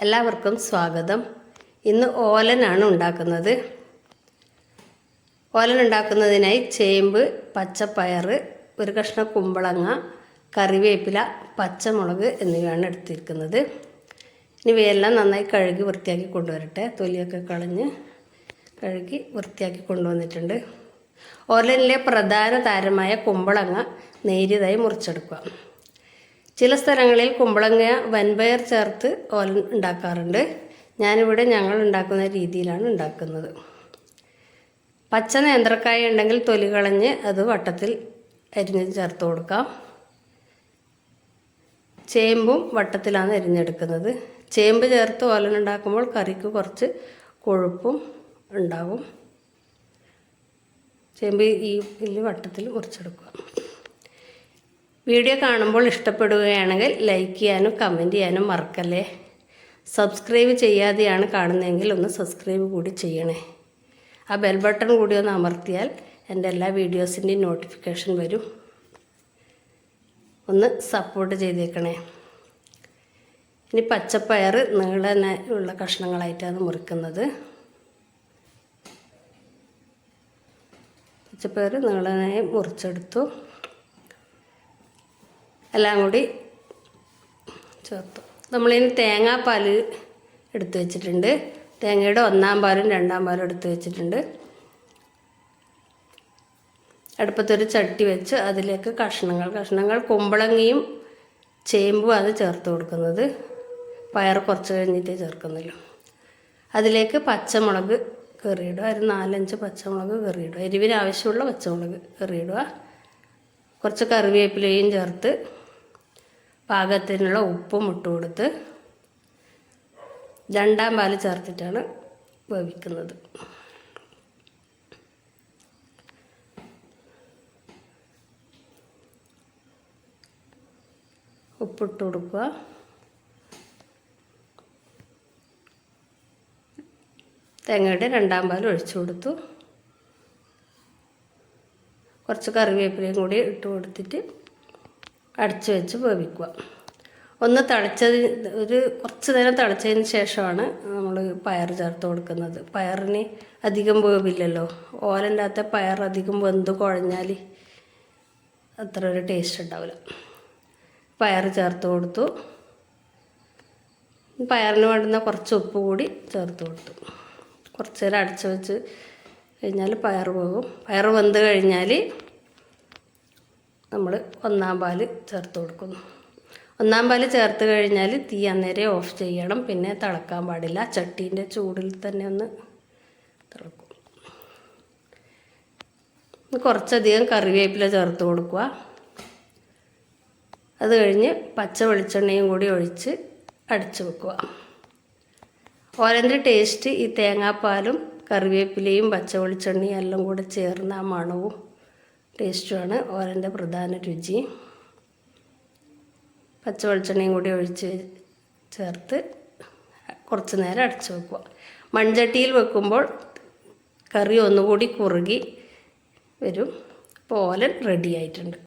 എല്ലാവർക്കും സ്വാഗതം. ഇന്ന് ഓലനാണ് ഉണ്ടാക്കുന്നത്. ഓലൻ ഉണ്ടാക്കുന്നതിനായി ചേമ്പ്, പച്ചപ്പയർ, ഒരു കഷ്ണം കുമ്പളങ്ങ, കറിവേപ്പില, പച്ചമുളക് എന്നിവയാണ് എടുത്തിരിക്കുന്നത്. ഇനി ഇവയെല്ലാം നന്നായി കഴുകി വൃത്തിയാക്കി കൊണ്ടുവരട്ടെ. തൊലിയൊക്കെ കളഞ്ഞ് കഴുകി വൃത്തിയാക്കി കൊണ്ടുവന്നിട്ടുണ്ട്. ഓലനിലെ പ്രധാന താരമായ കുമ്പളങ്ങ നേരിയതായി മുറിച്ചെടുക്കുക. ചില സ്ഥലങ്ങളിൽ കുമ്പളങ്ങ വൻപയർ ചേർത്ത് ഓലൻ ഉണ്ടാക്കാറുണ്ട്. ഞാനിവിടെ ഞങ്ങൾ ഉണ്ടാക്കുന്ന രീതിയിലാണ് ഉണ്ടാക്കുന്നത്. പച്ച നേന്ത്രക്കായ ഉണ്ടെങ്കിൽ തൊലി കളഞ്ഞ് അത് വട്ടത്തിൽ അരിഞ്ഞ് ചേർത്ത് കൊടുക്കാം. ചേമ്പും വട്ടത്തിലാണ് അരിഞ്ഞെടുക്കുന്നത്. ചേമ്പ് ചേർത്ത് ഓലൻ ഉണ്ടാക്കുമ്പോൾ കറിക്ക് കുറച്ച് കൊഴുപ്പും ഉണ്ടാകും. ചേമ്പ് ഈ വട്ടത്തിൽ മുറിച്ചെടുക്കുക. വീഡിയോ കാണുമ്പോൾ ഇഷ്ടപ്പെടുകയാണെങ്കിൽ ലൈക്ക് ചെയ്യാനും കമൻറ്റ് ചെയ്യാനും മറക്കല്ലേ. സബ്സ്ക്രൈബ് ചെയ്യാതെയാണ് കാണുന്നതെങ്കിൽ ഒന്ന് സബ്സ്ക്രൈബ് കൂടി ചെയ്യണേ. ആ ബെൽ ബട്ടൺ കൂടി ഒന്ന് അമർത്തിയാൽ എൻ്റെ എല്ലാ വീഡിയോസിൻ്റെയും നോട്ടിഫിക്കേഷൻ വരും. ഒന്ന് സപ്പോർട്ട് ചെയ്തേക്കണേ. ഇനി പച്ചപ്പയർ നീളനെ ഉള്ള കഷ്ണങ്ങളായിട്ടാണ് മുറിക്കുന്നത്. പച്ചപ്പയർ നീളനായി മുറിച്ചെടുത്തു. എല്ലാം കൂടി ചേർത്തു. നമ്മളിനി തേങ്ങാപ്പാൽ എടുത്തു വെച്ചിട്ടുണ്ട്. തേങ്ങയുടെ 1-ാം പാലും 2-ാം പാലും എടുത്തു വെച്ചിട്ടുണ്ട്. അടുപ്പത്തൊരു ചട്ടി വെച്ച് അതിലേക്ക് കഷ്ണങ്ങൾ കുമ്പളങ്ങയും ചേമ്പും അത് ചേർത്ത് കൊടുക്കുന്നത്. പയർ കുറച്ച് കഴിഞ്ഞിട്ടേ ചേർക്കുന്നുള്ളൂ. അതിലേക്ക് പച്ചമുളക് കീറിയിടുക. ഒരു 4-5 പച്ചമുളക് കീറിയിടുക. എരിവിന് ആവശ്യമുള്ള പച്ചമുളക് കീറിയിടുക. കുറച്ച് കറിവേപ്പിലയും ചേർത്ത് പാകത്തിനുള്ള ഉപ്പും ഇട്ട് കൊടുത്ത് 2-ാം പാൽ ചേർത്തിട്ടാണ് വേവിക്കുന്നത്. ഉപ്പിട്ട് കൊടുക്കുക. തേങ്ങയുടെ 2-ാം പാൽ ഒഴിച്ചു കൊടുത്തു. കുറച്ച് കറിവേപ്പിലയും കൂടി ഇട്ട് കൊടുത്തിട്ട് അടച്ച് വെച്ച് വേവിക്കുക. ഒന്ന് കുറച്ച് നേരം തിളച്ചതിന് ശേഷമാണ് നമ്മൾ പയർ ചേർത്ത് കൊടുക്കുന്നത്. പയറിന് അധികം വേവില്ലല്ലോ. ഓലൻ്റെ അകത്തെ പയർ അധികം വെന്ത് കുഴഞ്ഞാൽ അത്ര ഒരു ടേസ്റ്റ് ഉണ്ടാവില്ല. പയർ ചേർത്ത് കൊടുത്തു. പയറിന് വേണ്ടുന്ന കുറച്ച് ഉപ്പ് കൂടി ചേർത്ത് കൊടുത്തു. കുറച്ച് നേരം അടച്ച് വെച്ച് കഴിഞ്ഞാൽ പയർ പോകും. പയർ വെന്ത് കഴിഞ്ഞാൽ നമ്മൾ 1-ാം പാൽ ചേർത്ത് കൊടുക്കുന്നു. 1-ാം പാൽ ചേർത്ത് കഴിഞ്ഞാൽ തീ അന്നേരം ഓഫ് ചെയ്യണം. പിന്നെ തിളക്കാൻ പാടില്ല. ചട്ടീൻ്റെ ചൂടിൽ തന്നെ ഒന്ന് തിളക്കും. കുറച്ചധികം കറിവേപ്പില ചേർത്ത് കൊടുക്കുക. അത് കഴിഞ്ഞ് പച്ച വെളിച്ചെണ്ണയും കൂടി ഒഴിച്ച് അടച്ച് വെക്കുക. ഓലൻ്റെ ടേസ്റ്റ് ഈ തേങ്ങാപ്പാലും കറിവേപ്പിലയും പച്ച വെളിച്ചെണ്ണയും എല്ലാം കൂടെ ചേർന്ന ആ മണവും ടേസ്റ്റുമാണ് ഓലൻ്റെ പ്രധാന രുചി. പച്ച വെളിച്ചെണ്ണയും കൂടി ഒഴിച്ച് ചേർത്ത് കുറച്ച് നേരം അടച്ച് വെക്കുക. മൺചട്ടിയിൽ വെക്കുമ്പോൾ കറി ഒന്നുകൂടി കുറുകി വരും. അപ്പോൾ ഓലൻ റെഡി ആയിട്ടുണ്ട്.